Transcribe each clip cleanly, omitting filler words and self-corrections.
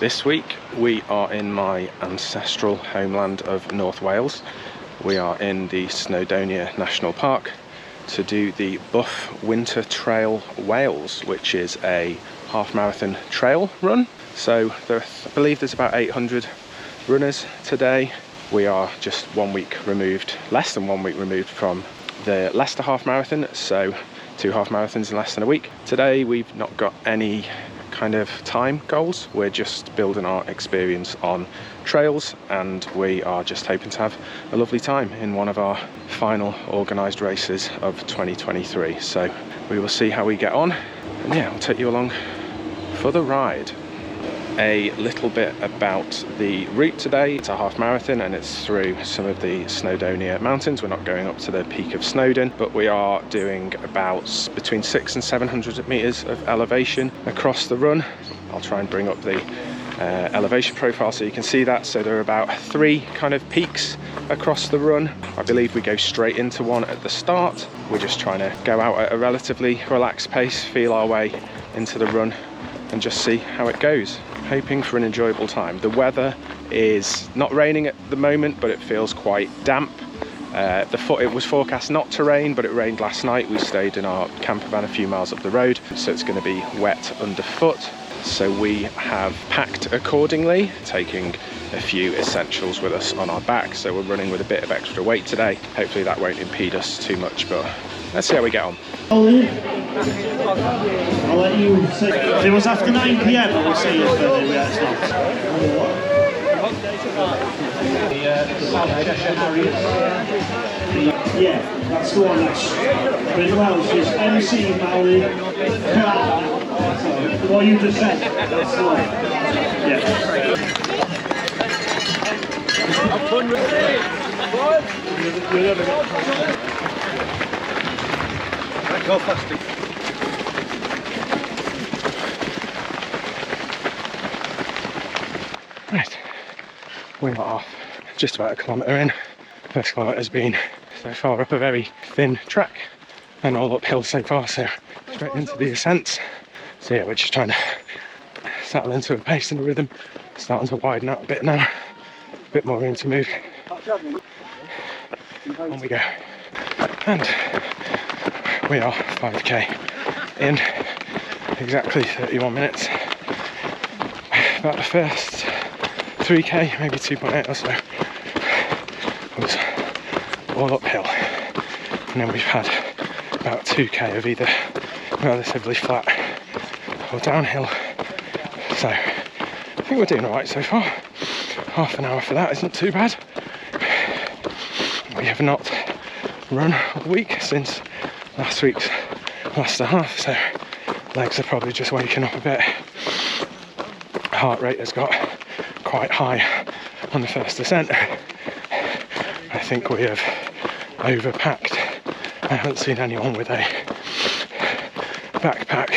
This week we are in my ancestral homeland of North Wales. We are in the Snowdonia National Park to do the Buff Winter Trail Wales, which is a half marathon trail run. So I believe there's about 800 runners today. We are just 1 week removed, less than 1 week removed from the Leicester Half Marathon, so 2 half marathons in less than a week. Today we've not got any kind of time goals. We're just building our experience on trails, and we are just hoping to have a lovely time in one of our final organised races of 2023. So we will see how we get on, and yeah, I'll take you along for the ride. A little bit about the route today. It's a half marathon and it's through some of the Snowdonia mountains. We're not going up to the peak of Snowdon, but we are doing about between 600 and 700 meters of elevation across the run. I'll try and bring up the elevation profile so you can see that. So there are about 3 kind of peaks across the run. I believe we go straight into one at the start. We're just trying to go out at a relatively relaxed pace, feel our way into the run and just see how it goes. Hoping for an enjoyable time. The weather is not raining at the moment, but it feels quite damp. It was forecast not to rain, but it rained last night. We stayed in our camper van a few miles up the road, so it's going to be wet underfoot. So we have packed accordingly, taking a few essentials with us on our back. So we're running with a bit of extra weight today. Hopefully that won't impede us too much, but let's see how we get on. I'll let you say. If it was after 9 PM, I would say yes, but it's not. Yeah, that's the one. That's in Welsh is MC Valley. What you just said, that's the one. Yeah. Go faster. Right, we are off just about a kilometre in. First kilometre has been so far up a very thin track and all uphill so far, so straight into the ascents. So yeah, we're just trying to settle into a pace and a rhythm. Starting to widen out a bit now, a bit more room to move. On we go. And we are 5k in, exactly 31 minutes. About the first 3k, maybe 2.8 or so, was all uphill. And then we've had about 2k of either relatively flat or downhill. So I think we're doing alright so far. Half an hour for that isn't too bad. We have not run all week since last week's Leicester Half, so legs are probably just waking up a bit. Heart rate has got quite high on the first ascent. I think we have overpacked. I haven't seen anyone with a backpack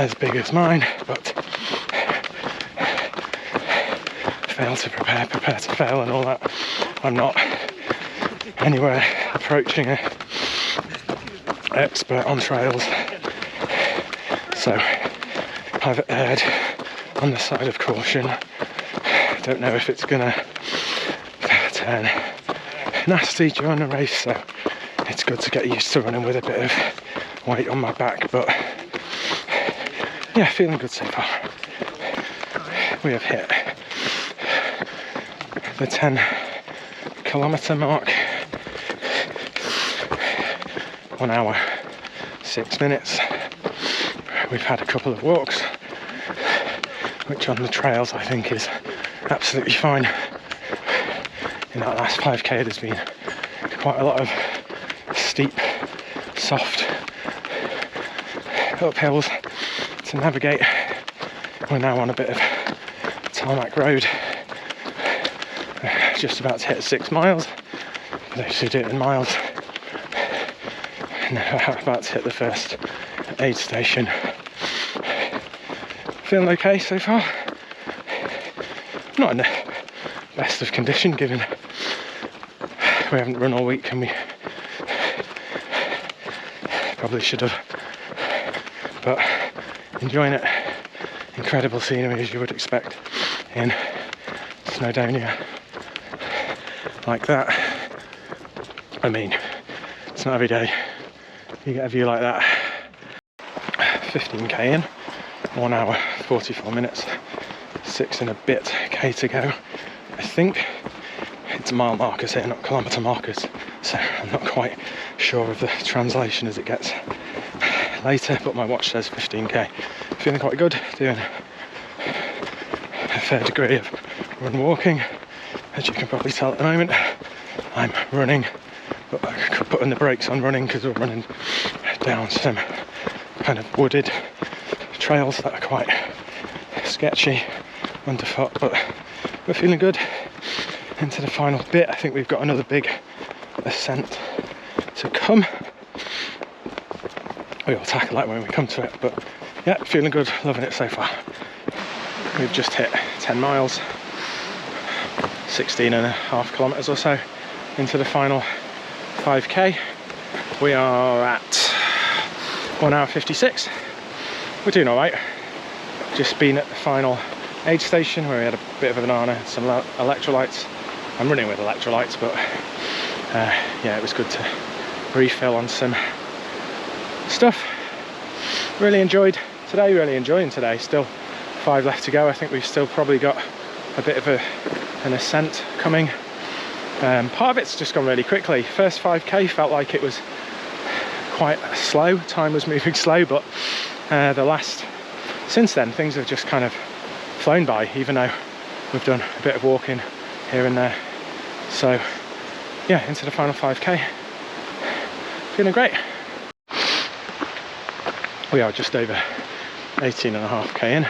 as big as mine, but fail to prepare, prepare to fail and all that. I'm not anywhere approaching an expert on trails, so I've erred on the side of caution. Don't know if it's gonna turn nasty during a race, so it's good to get used to running with a bit of weight on my back, but yeah, feeling good so far. We have hit the 10-kilometre mark, 1 hour 6 minutes. We've had a couple of walks, which on the trails I think is absolutely fine. In that last 5k there's been quite a lot of steep, soft uphills to navigate. We're now on a bit of tarmac road, just about to hit 6 miles, for those who do it in miles. Now about to hit the first aid station. Feeling okay so far. Not in the best of condition given we haven't run all week and we probably should have, but enjoying it incredible scenery as you would expect in Snowdonia like that. I mean, it's not every day you get a view like that. 15k in, 1 hour 44 minutes, 6 and a bit k to go. I think it's mile markers here, not kilometre markers, so I'm not quite sure of the translation as it gets later, but my watch says 15k. Feeling quite good, doing a fair degree of run walking. As you can probably tell at the moment, I'm running, but I could put in the brakes on running because we're running down some kind of wooded trails that are quite sketchy underfoot, but we're feeling good. Into the final bit, I think we've got another big ascent to come. We'll tackle that when we come to it, but yeah, feeling good, loving it so far. We've just hit 10 miles, 16.5 kilometres or so into the final 5k. We are at 1 hour 56. We're doing all right. Just been at the final aid station where we had a bit of a banana, some electrolytes. I'm running with electrolytes, but yeah, it was good to refill on some stuff. Really enjoyed today, really enjoying today. Still 5 left to go. I think we've still probably got a bit of an ascent coming. Part of it's just gone really quickly. First 5k felt like it was quite slow, time was moving slow, but since then things have just kind of flown by, even though we've done a bit of walking here and there. So yeah, into the final 5k, feeling great. We are just over 18.5k in.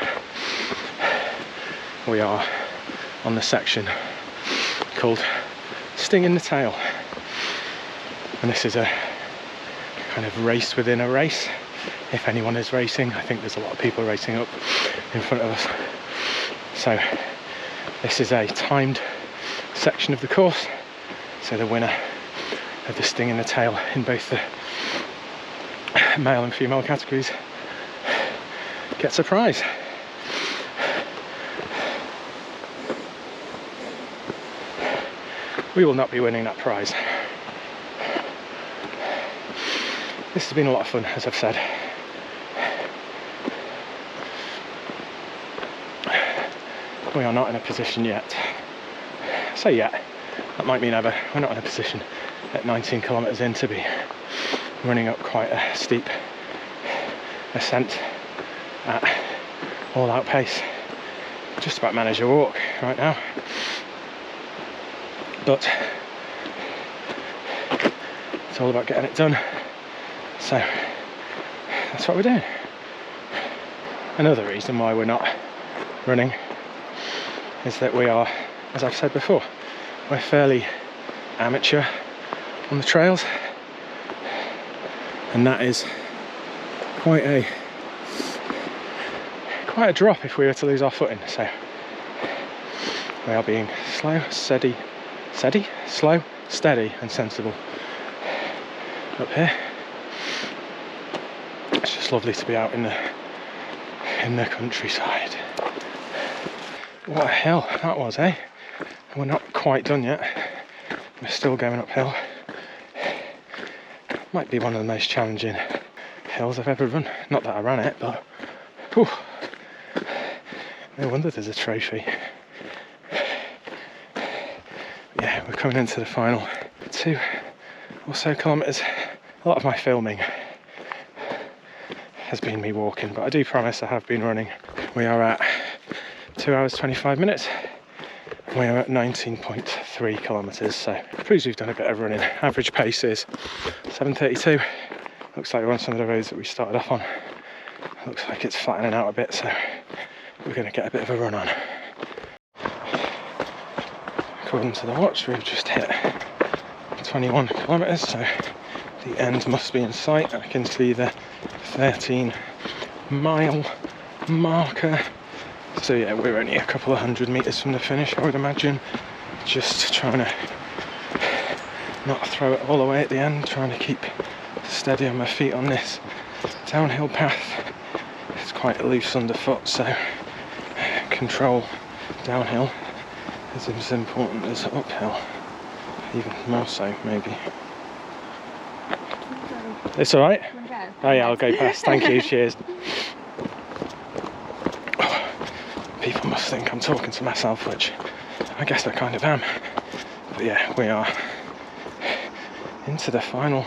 We are on the section called Sting in the Tail, and this is a kind of race within a race. If anyone is racing, I think there's a lot of people racing up in front of us. So this is a timed section of the course, so the winner of the Sting in the Tail in both the male and female categories gets a prize. We will not be winning that prize. This has been a lot of fun, as I've said. We are not in a position yet. I say yet, that might mean ever. We're not in a position at 19 kilometres in to be running up quite a steep ascent at all out pace. Just about manage a walk right now. But it's all about getting it done. So that's what we're doing. Another reason why we're not running is that we are, as I've said before, we're fairly amateur on the trails, and that is quite a drop if we were to lose our footing. So we are being slow, steady, and sensible up here. It's just lovely to be out in the countryside. What a hill that was, eh? We're not quite done yet. We're still going uphill. Might be one of the most challenging hills I've ever run. Not that I ran it, but whew, no wonder there's a trophy. Yeah, we're coming into the final 2 or so kilometres. A lot of my filming has been me walking, but I do promise I have been running. We are at 2 hours 25 minutes. We are at 19.3 kilometres, so it proves we've done a bit of running. Average pace is 7:32. Looks like we're on some of the roads that we started off on. Looks like it's flattening out a bit, so we're going to get a bit of a run on. According to the watch, we've just hit 21 kilometres, so the end must be in sight. I can see the 13-mile marker. So yeah, we're only a couple of 100 metres from the finish, I would imagine. Just trying to not throw it all away at the end, trying to keep steady on my feet on this downhill path. It's quite loose underfoot, so control downhill is as important as uphill, even more so maybe. It's alright? Oh yeah, I'll go past, thank you, cheers. People must think I'm talking to myself, which I guess I kind of am. But yeah, we are into the final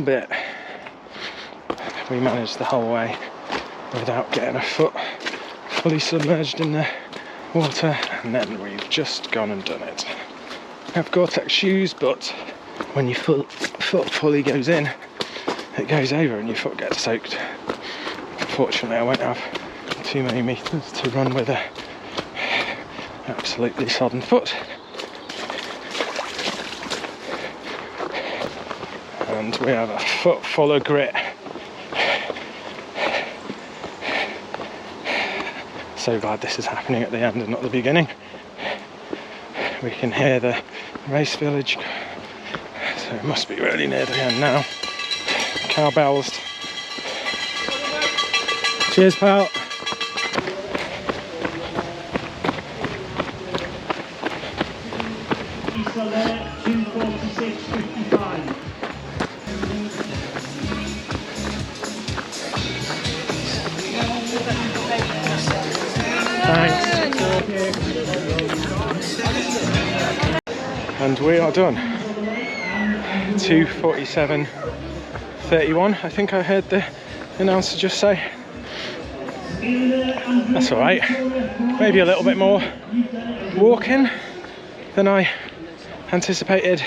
bit. We managed the whole way without getting a foot fully submerged in the water, and then we've just gone and done it. I have Gore-Tex shoes, but when your foot fully goes in, it goes over and your foot gets soaked. Unfortunately, I won't have too many meters to run with a absolutely sodden foot. And we have a foot full of grit. So glad this is happening at the end and not the beginning. We can hear the race village, so it must be really near the end now. Cowbells. Cheers, pal. Still there, 2:46.55. Thanks. And we are done. 2:47.31. I think I heard the announcer just say. That's all right. Maybe a little bit more walking than I anticipated.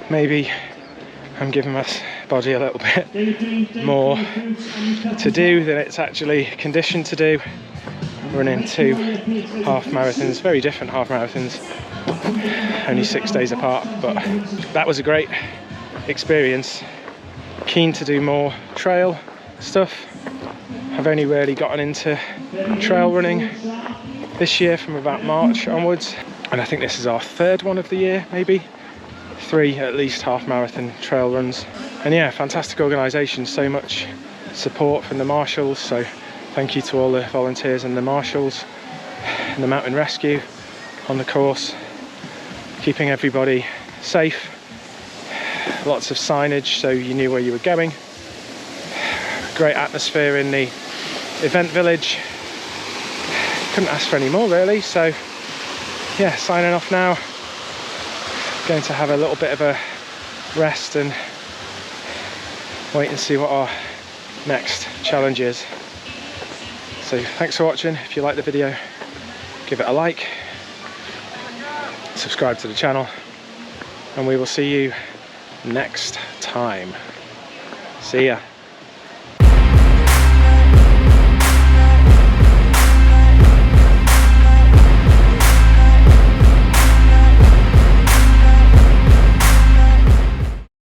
Maybe I'm giving my body a little bit more to do than it's actually conditioned to do. Running 2 half marathons, very different half marathons, only 6 days apart, but that was a great experience. Keen to do more trail stuff. I've only really gotten into trail running this year from about March onwards, and I think this is our 3rd one of the year, maybe 3 at least half marathon trail runs. And yeah, fantastic organisation, so much support from the marshals, so thank you to all the volunteers and the marshals and the mountain rescue on the course, keeping everybody safe. Lots of signage so you knew where you were going. Great atmosphere in the event village. Couldn't ask for any more really, so yeah, signing off now. Going to have a little bit of a rest and wait and see what our next challenge is. So thanks for watching. If you like the video, give it a like, subscribe to the channel, and we will see you next time. See ya.